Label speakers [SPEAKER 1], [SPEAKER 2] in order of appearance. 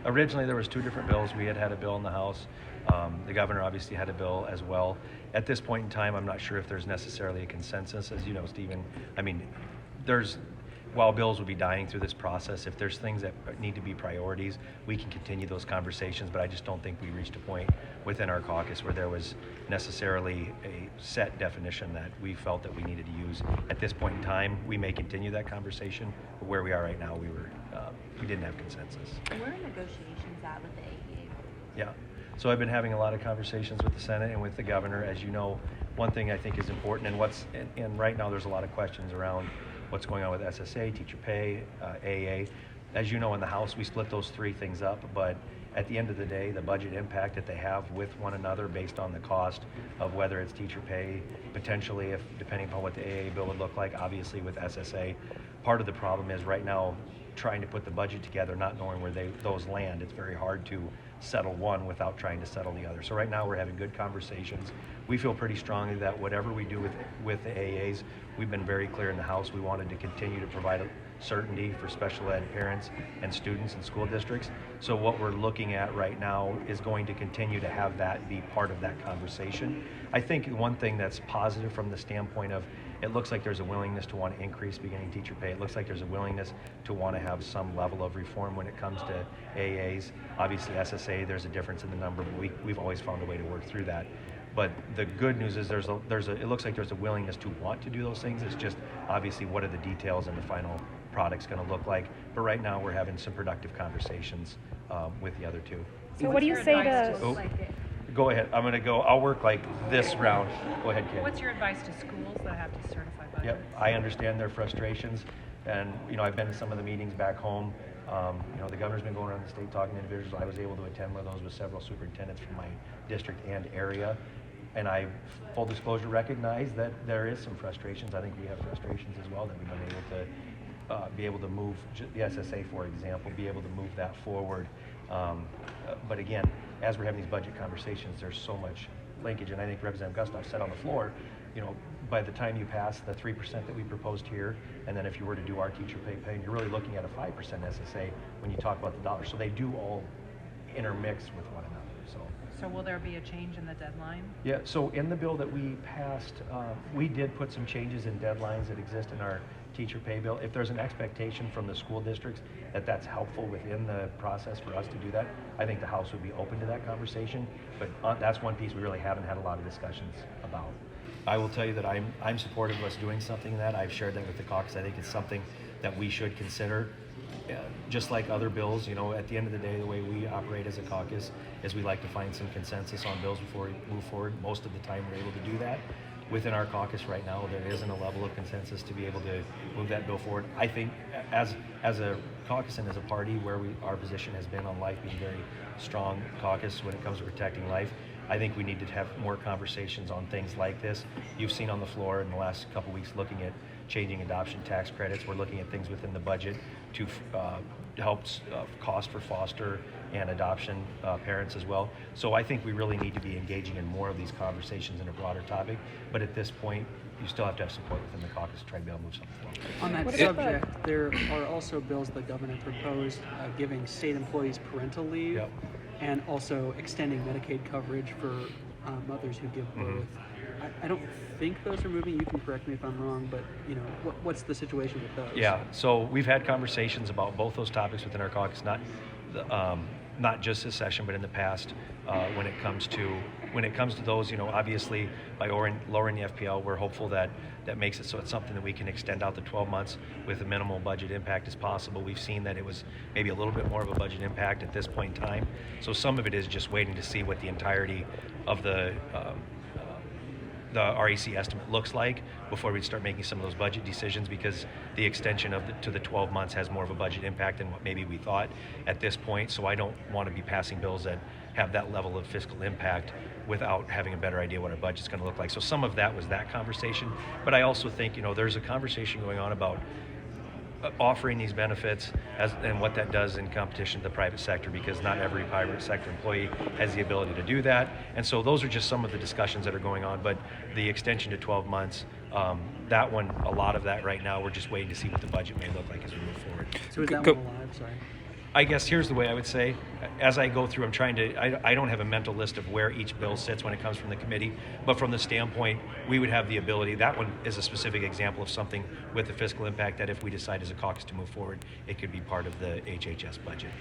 [SPEAKER 1] Originally there was two different bills. We had a bill in the House. The governor obviously had a bill as well. At this point in time, I'm not sure if there's necessarily a consensus. As you know, Stephen, I mean, while bills will be dying through this process, if there's things that need to be priorities, we can continue those conversations, but I just don't think we reached a point within our caucus where there was necessarily a set definition that we felt that we needed to use. At this point in time, we may continue that conversation, but where we are right now, we didn't have consensus.
[SPEAKER 2] Where are negotiations at with the AEA?
[SPEAKER 1] Yeah. So I've been having a lot of conversations with the Senate and with the governor. As you know, one thing I think is important, and right now there's a lot of questions around what's going on with SSA, teacher pay, AA. As you know, in the House, we split those three things up, but at the end of the day, the budget impact that they have with one another based on the cost of whether it's teacher pay, potentially, depending upon what the AA bill would look like, obviously with SSA. Part of the problem is right now, trying to put the budget together, not knowing where those land. It's very hard to settle one without trying to settle the other. So right now we're having good conversations. We feel pretty strongly that whatever we do with the AAs, we've been very clear in the House. We wanted to continue to provide certainty for special ed parents and students and school districts. So what we're looking at right now is going to continue to have that be part of that conversation. I think one thing that's positive from the standpoint of it looks like there's a willingness to want to increase beginning teacher pay. It looks like there's a willingness to want to have some level of reform when it comes to AAs. Obviously SSA, there's a difference in the number, but we've always found a way to work through that. But the good news is it looks like there's a willingness to want to do those things. It's just obviously what are the details and the final product's going to look like. But right now we're having some productive conversations with the other two.
[SPEAKER 3] So what do you say to?
[SPEAKER 1] Go ahead. I'll work like this round. Go ahead, Kate.
[SPEAKER 4] What's your advice to schools that have to certify budgets?
[SPEAKER 1] Yep, I understand their frustrations, and I've been to some of the meetings back home. The governor's been going around the state talking to individuals. I was able to attend one of those with several superintendents from my district and area, and I, full disclosure, recognize that there is some frustrations. I think we have frustrations as well that we've been able to move the SSA, for example, be able to move that forward. But again, as we're having these budget conversations, there's so much linkage, and I think Representative Gustav said on the floor, by the time you pass the 3% that we proposed here, and then if you were to do our teacher pay, you're really looking at a 5% SSA when you talk about the dollars. So they do all intermix with one another.
[SPEAKER 4] So will there be a change in the deadline?
[SPEAKER 1] Yeah, so in the bill that we passed, we did put some changes in deadlines that exist in our teacher pay bill. If there's an expectation from the school districts that that's helpful within the process for us to do that, I think the House would be open to that conversation. But that's one piece we really haven't had a lot of discussions about. I will tell you that I'm supportive of us doing something in that. I've shared that with the caucus. I think it's something that we should consider. Just like other bills, at the end of the day, the way we operate as a caucus is we like to find some consensus on bills before we move forward. Most of the time we're able to do that. Within our caucus right now, there isn't a level of consensus to be able to move that bill forward. I think as a caucus and as a party where our position has been on life being very strong caucus when it comes to protecting life, I think we need to have more conversations on things like this. You've seen on the floor in the last couple weeks looking at changing adoption tax credits. We're looking at things within the budget to help cost for foster and adoption parents as well. So I think we really need to be engaging in more of these conversations in a broader topic. But at this point, you still have to have support within the caucus to try to be able to move something forward.
[SPEAKER 5] On that subject, there are also bills the governor proposed giving state employees parental leave.
[SPEAKER 1] Yep.
[SPEAKER 5] And also extending Medicaid coverage for mothers who give birth. Mm-hmm. I don't think those are moving. You can correct me if I'm wrong, but what's the situation with those?
[SPEAKER 1] Yeah, so we've had conversations about both those topics within our caucus, not just this session, but in the past. When it comes to those, obviously by lowering the FPL, we're hopeful that makes it so it's something that we can extend out to 12 months with a minimal budget impact as possible. We've seen that it was maybe a little bit more of a budget impact at this point in time. So some of it is just waiting to see what the entirety of the REC estimate looks like before we start making some of those budget decisions, because the extension to the 12 months has more of a budget impact than what maybe we thought at this point. So I don't want to be passing bills that have that level of fiscal impact without having a better idea what our budget's going to look like. So some of that was that conversation, but I also think there's a conversation going on about offering these benefits and what that does in competition to the private sector, because not every private sector employee has the ability to do that. And so those are just some of the discussions that are going on. But the extension to 12 months, that one, a lot of that right now, we're just waiting to see what the budget may look like as we move forward.
[SPEAKER 5] So is that one alive? sorry.
[SPEAKER 1] I guess here's the way I would say, as I go through, I'm trying to, I don't have a mental list of where each bill sits when it comes from the committee, but from the standpoint, we would have the ability, that one is a specific example of something with the fiscal impact that if we decide as a caucus to move forward, it could be part of the HHS budget.